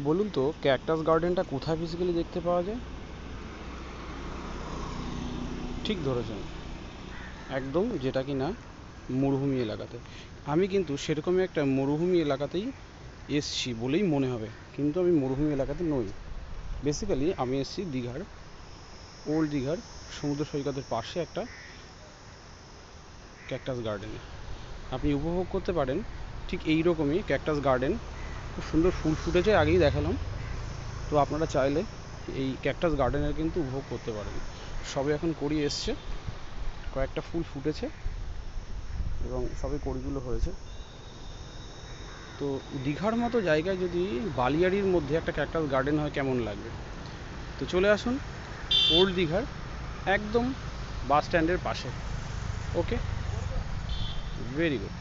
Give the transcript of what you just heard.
বলুন তো ক্যাকটাস গার্ডেনটা কোথায় ফিজিক্যালি দেখতে পাওয়া যায়? ঠিক ধরেছেন, একদম, যেটা কি না মরুভূমি এলাকাতে। আমি কিন্তু সেরকমই একটা মরুভূমি এলাকাতেই এসছি বলেই মনে হবে, কিন্তু আমি মরুভূমি এলাকাতে নই। বেসিক্যালি আমি এসছি দীঘার, ওল্ড দীঘার সমুদ্র সৈকতের পাশে একটা ক্যাকটাস গার্ডেনে আপনি উপভোগ করতে পারেন ঠিক এই রকমই ক্যাকটাস গার্ডেন। খুব সুন্দর ফুল ফুটেছে, আগেই দেখালাম। তো আপনারা চাইলে এই ক্যাকটাস গার্ডেনের কিন্তু উপভোগ করতে পারেন। সবে এখন কড়ি এসছে, কয়েকটা ফুল ফুটেছে এবং সবে কড়িগুলো হয়েছে। তো দীঘার মতো জায়গায় যদি বালিয়াড়ির মধ্যে একটা ক্যাকটাস গার্ডেন হয় কেমন লাগবে? তো চলে আসুন ওল্ড দীঘার একদম বাস স্ট্যান্ডের পাশে। ওকে, ভেরি গুড।